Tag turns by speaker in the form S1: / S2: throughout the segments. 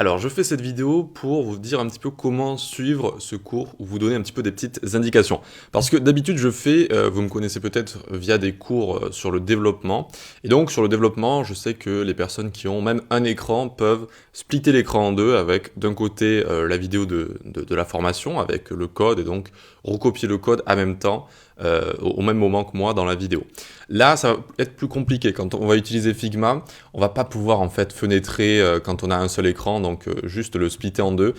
S1: Alors, je fais cette vidéo pour vous dire un petit peu comment suivre ce cours ou vous donner un petit peu des petites indications. Parce que d'habitude, je fais, vous me connaissez peut-être via des cours sur le développement. Et donc, sur le développement, je sais que les personnes qui ont même un écran peuvent splitter l'écran en deux avec d'un côté la vidéo de la formation avec le code et donc recopier le code en même temps au même moment que moi dans la vidéo. Là, ça va être plus compliqué. Quand on va utiliser Figma, on va pas pouvoir en fait fenêtrer quand on a un seul écran, donc juste le splitter en deux.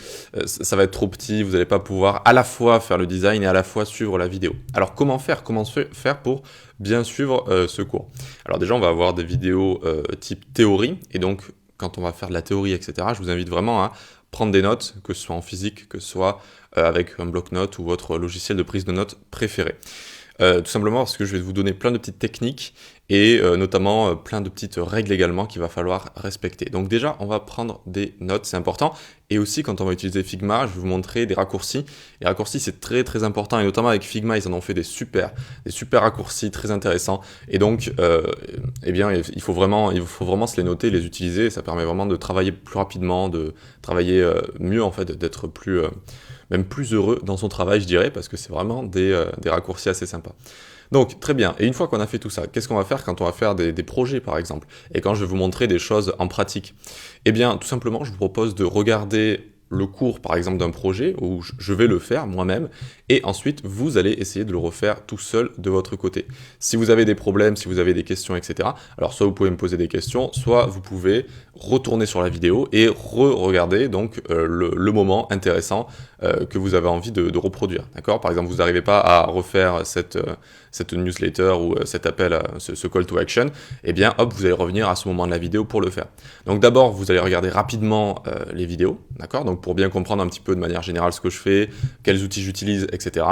S1: Ça va être trop petit, vous n'allez pas pouvoir à la fois faire le design et à la fois suivre la vidéo. Alors comment faire? Comment faire pour bien suivre ce cours? Alors déjà, on va avoir des vidéos type théorie, et donc quand on va faire de la théorie, etc., je vous invite vraiment à prendre des notes, que ce soit en physique, que ce soit avec un bloc-notes ou votre logiciel de prise de notes préféré. Tout simplement parce que je vais vous donner plein de petites techniques et notamment plein de petites règles également qu'il va falloir respecter. Donc déjà, on va prendre des notes, c'est important. Et aussi, quand on va utiliser Figma, je vais vous montrer des raccourcis. Les raccourcis, c'est très très important et notamment avec Figma, ils en ont fait des super raccourcis très intéressants. Et donc, eh bien, il faut vraiment se les noter, les utiliser. Ça permet vraiment de travailler plus rapidement, de travailler mieux en fait, d'être plus même plus heureux dans son travail, je dirais, parce que c'est vraiment des raccourcis assez sympas. Donc, très bien. Et une fois qu'on a fait tout ça, qu'est-ce qu'on va faire quand on va faire des projets, par exemple? Et quand je vais vous montrer des choses en pratique? Eh bien, tout simplement, je vous propose de regarder le cours, par exemple, d'un projet, où je vais le faire moi-même, et ensuite, vous allez essayer de le refaire tout seul de votre côté. Si vous avez des problèmes, si vous avez des questions, etc., alors soit vous pouvez me poser des questions, soit vous pouvez retourner sur la vidéo et re-regarder donc le moment intéressant que vous avez envie de reproduire. D'accord? Par exemple, vous n'arrivez pas à refaire cette newsletter ou cet appel, ce call to action, eh bien, hop, vous allez revenir à ce moment de la vidéo pour le faire. Donc d'abord, vous allez regarder rapidement les vidéos, d'accord? Donc pour bien comprendre un petit peu de manière générale ce que je fais, quels outils j'utilise, etc.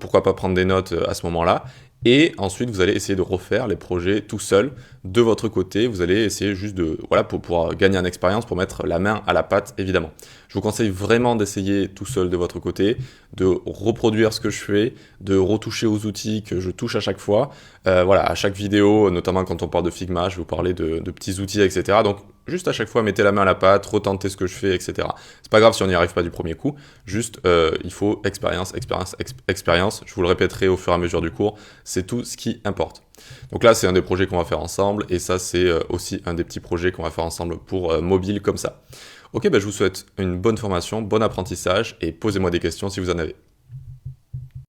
S1: Pourquoi pas prendre des notes à ce moment-là. Et ensuite, vous allez essayer de refaire les projets tout seul de votre côté. Vous allez essayer juste de, voilà, pour pouvoir gagner en expérience, pour mettre la main à la pâte, évidemment. Je vous conseille vraiment d'essayer tout seul de votre côté, de reproduire ce que je fais, de retoucher aux outils que je touche à chaque fois. Voilà, à chaque vidéo, notamment quand on parle de Figma, je vais vous parler de petits outils, etc. Donc, juste à chaque fois, mettez la main à la pâte, retentez ce que je fais, etc. C'est pas grave si on n'y arrive pas du premier coup. Juste, il faut expérience. Je vous le répéterai au fur et à mesure du cours. C'est tout ce qui importe. Donc là, c'est un des projets qu'on va faire ensemble. Et ça, c'est aussi un des petits projets qu'on va faire ensemble pour mobile comme ça. Ok, je vous souhaite une bonne formation, bon apprentissage et posez-moi des questions si vous en avez.